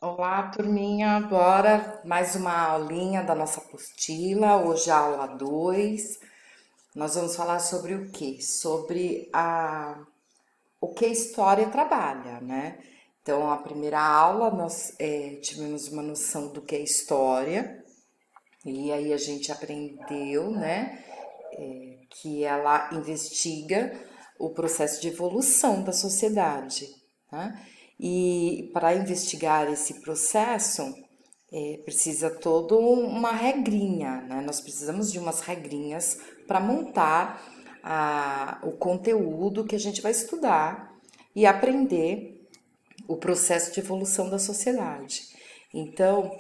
Olá, turminha. Bora mais uma aulinha da nossa apostila. Hoje a aula 2. Nós vamos falar sobre o quê? Sobre o que a história trabalha, né? Então, a primeira aula nós tivemos uma noção do que é história, e aí a gente aprendeu, né, que ela investiga o processo de evolução da sociedade, né? E para investigar esse processo, precisa toda uma regrinha, né? Nós precisamos de umas regrinhas para montar o conteúdo que a gente vai estudar e aprender o processo de evolução da sociedade. Então,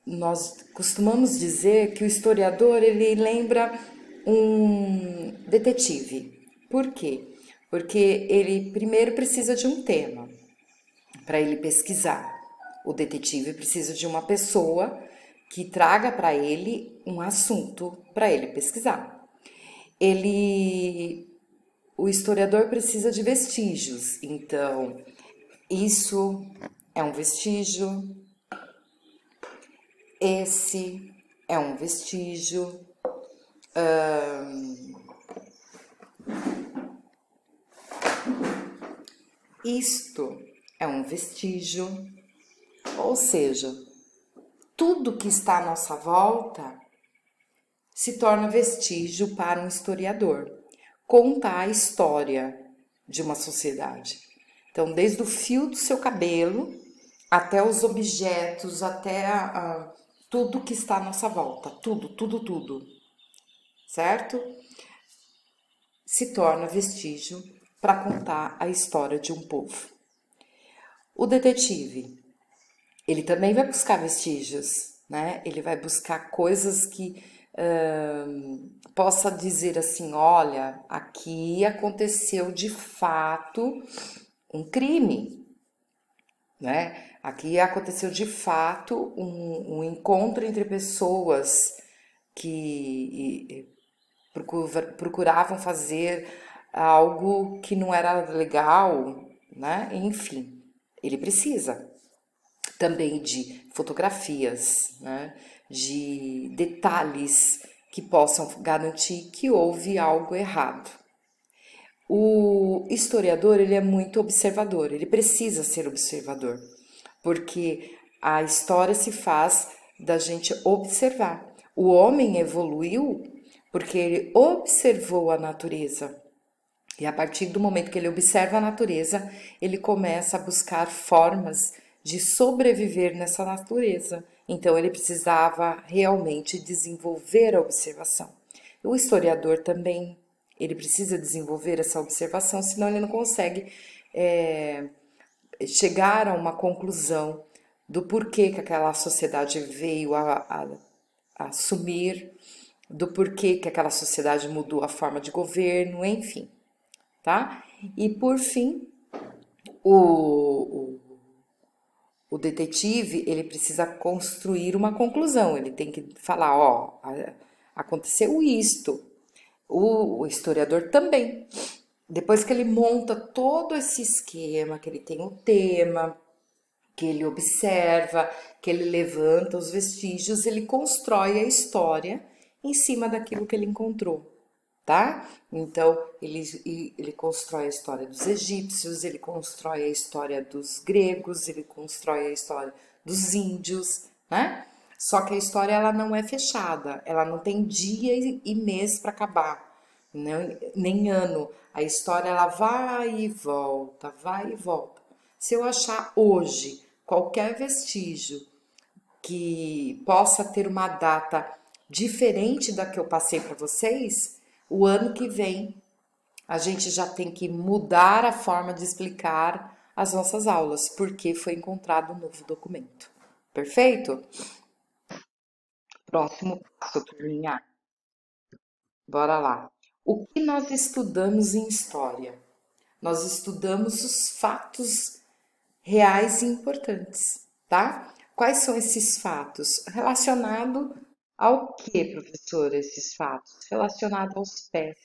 nós costumamos dizer que o historiador ele lembra um detetive. Por quê? Porque ele primeiro precisa de um tema para ele pesquisar. O detetive precisa de uma pessoa que traga para ele um assunto para ele pesquisar. Ele, o historiador precisa de vestígios. Então, isso é um vestígio, esse é um vestígio, isto é um vestígio, ou seja, tudo que está à nossa volta se torna vestígio para um historiador. Conta a história de uma sociedade. Então, desde o fio do seu cabelo até os objetos, até tudo que está à nossa volta, tudo, tudo, tudo, certo? Se torna vestígio para contar a história de um povo. O detetive, ele também vai buscar vestígios, né? Ele vai buscar coisas que possa dizer assim, olha, aqui aconteceu de fato um crime, né? Aqui aconteceu de fato um encontro entre pessoas que procuravam fazer algo que não era legal, né? Enfim, ele precisa também de fotografias, né? De detalhes que possam garantir que houve algo errado. O historiador ele é muito observador, ele precisa ser observador, porque a história se faz da gente observar. O homem evoluiu porque ele observou a natureza. E a partir do momento que ele observa a natureza, ele começa a buscar formas de sobreviver nessa natureza. Então ele precisava realmente desenvolver a observação. O historiador também, ele precisa desenvolver essa observação, senão ele não consegue chegar a uma conclusão do porquê que aquela sociedade veio a sumir, do porquê que aquela sociedade mudou a forma de governo, enfim, tá? E por fim, o, o detetive ele precisa construir uma conclusão, ele tem que falar, ó, aconteceu isto. O historiador também. Depois que ele monta todo esse esquema, que ele tem o tema, que ele observa, que ele levanta os vestígios, ele constrói a história em cima daquilo que ele encontrou, tá? Então, ele constrói a história dos egípcios, ele constrói a história dos gregos, ele constrói a história dos índios, né? Só que a história ela não é fechada, ela não tem dia e mês para acabar, nem ano. A história ela vai e volta, vai e volta. Se eu achar hoje qualquer vestígio que possa ter uma data diferente da que eu passei para vocês, o ano que vem a gente já tem que mudar a forma de explicar as nossas aulas, porque foi encontrado um novo documento. Perfeito? Próximo passo, turminha. Bora lá. O que nós estudamos em história? Nós estudamos os fatos reais e importantes, tá? Quais são esses fatos? Relacionado ao que, professor, esses fatos? Relacionado aos pés.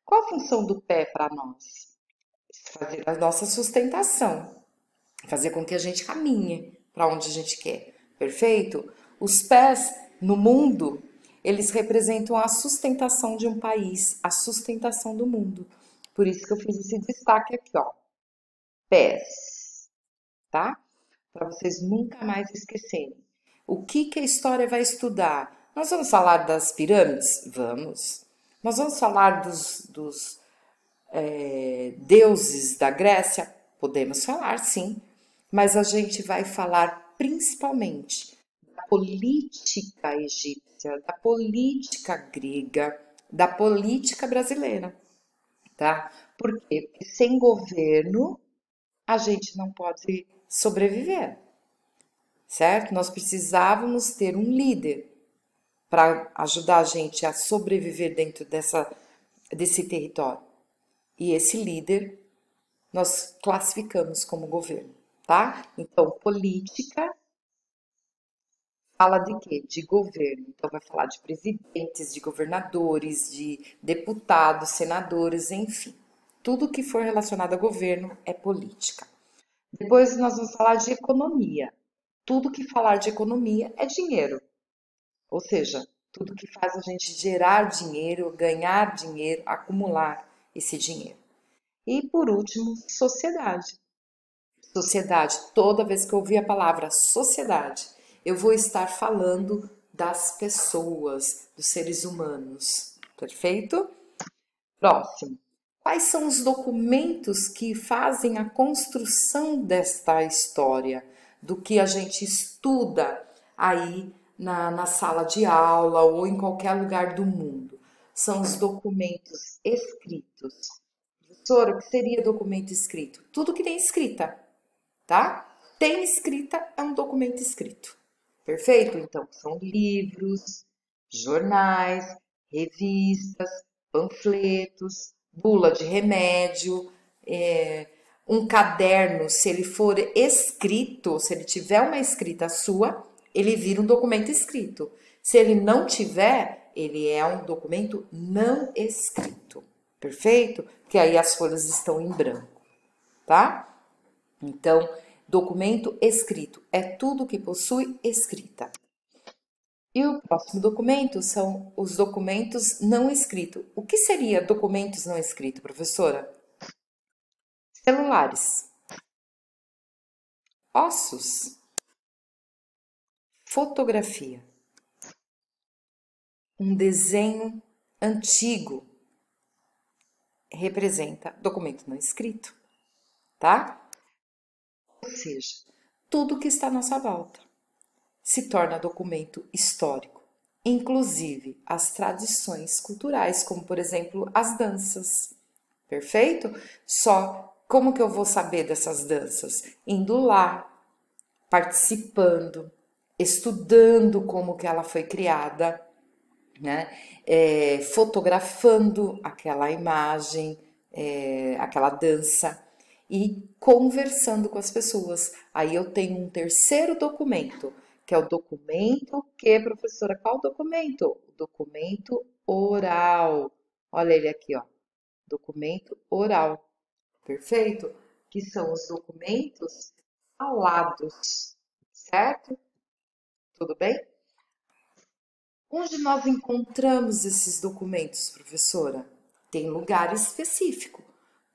Qual a função do pé para nós? Fazer a nossa sustentação, fazer com que a gente caminhe, para onde a gente quer. Perfeito? Os pés no mundo, eles representam a sustentação de um país, a sustentação do mundo. Por isso que eu fiz esse destaque aqui, ó. Pés, tá? Para vocês nunca mais esquecerem. O que que a história vai estudar? Nós vamos falar das pirâmides? Vamos. Nós vamos falar dos deuses da Grécia? Podemos falar, sim. Mas a gente vai falar principalmente da política egípcia, da política grega, da política brasileira, tá? Porque sem governo a gente não pode sobreviver, certo? Nós precisávamos ter um líder para ajudar a gente a sobreviver dentro desse território. E esse líder nós classificamos como governo, tá? Então, política fala de quê? De governo. Então, vai falar de presidentes, de governadores, de deputados, senadores, enfim. Tudo que for relacionado a governo é política. Depois nós vamos falar de economia. Tudo que falar de economia é dinheiro. Ou seja, tudo que faz a gente gerar dinheiro, ganhar dinheiro, acumular esse dinheiro. E por último, sociedade. Sociedade, toda vez que eu ouvir a palavra sociedade, eu vou estar falando das pessoas, dos seres humanos. Perfeito? Próximo. Quais são os documentos que fazem a construção desta história, do que a gente estuda aí na sala de aula ou em qualquer lugar do mundo? São os documentos escritos. Professora, o que seria documento escrito? Tudo que tem escrita, tá? Tem escrita é um documento escrito. Perfeito? Então, são livros, jornais, revistas, panfletos, bula de remédio, um caderno, se ele for escrito, se ele tiver uma escrita sua, ele vira um documento escrito. Se ele não tiver, ele é um documento não escrito. Perfeito? Porque aí as folhas estão em branco, tá? Então, documento escrito é tudo que possui escrita. E o próximo documento são os documentos não escritos. O que seria documentos não escritos, professora? Celulares, ossos, fotografia, um desenho antigo representa documento não escrito, tá? Ou seja, tudo que está à nossa volta se torna documento histórico, inclusive as tradições culturais, como por exemplo as danças. Perfeito? Só como que eu vou saber dessas danças? Indo lá, participando, estudando como que ela foi criada, né? Fotografando aquela imagem, aquela dança e conversando com as pessoas. Aí eu tenho um terceiro documento, que é o documento que, professora, qual documento? O documento oral. Olha ele aqui, ó. Documento oral. Perfeito? Que são os documentos falados, certo? Tudo bem? Onde nós encontramos esses documentos, professora? Tem lugar específico.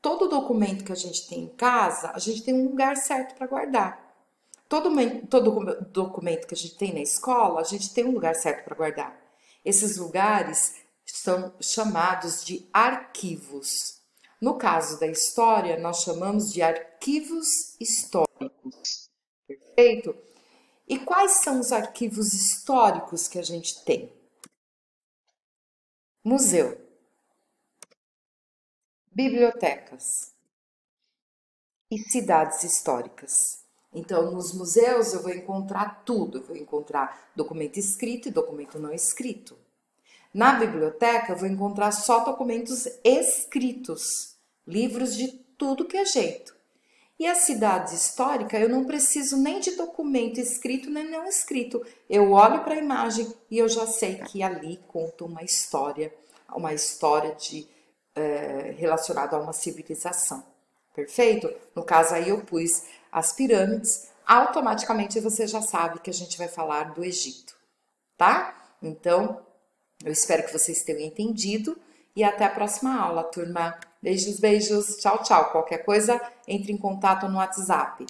Todo documento que a gente tem em casa, a gente tem um lugar certo para guardar. Todo documento que a gente tem na escola, a gente tem um lugar certo para guardar. Esses lugares são chamados de arquivos. No caso da história, nós chamamos de arquivos históricos. Perfeito? E quais são os arquivos históricos que a gente tem? Museu, bibliotecas e cidades históricas. Então, nos museus eu vou encontrar tudo, eu vou encontrar documento escrito e documento não escrito. Na biblioteca eu vou encontrar só documentos escritos, livros de tudo que é jeito. E a cidade histórica, eu não preciso nem de documento escrito nem não escrito. Eu olho para a imagem e eu já sei que ali conta uma história relacionada a uma civilização. Perfeito? No caso aí eu pus as pirâmides automaticamente você já sabe que a gente vai falar do Egito, tá? Então, eu espero que vocês tenham entendido e até a próxima aula, turma. Beijos, beijos. Tchau, tchau. Qualquer coisa, entre em contato no WhatsApp.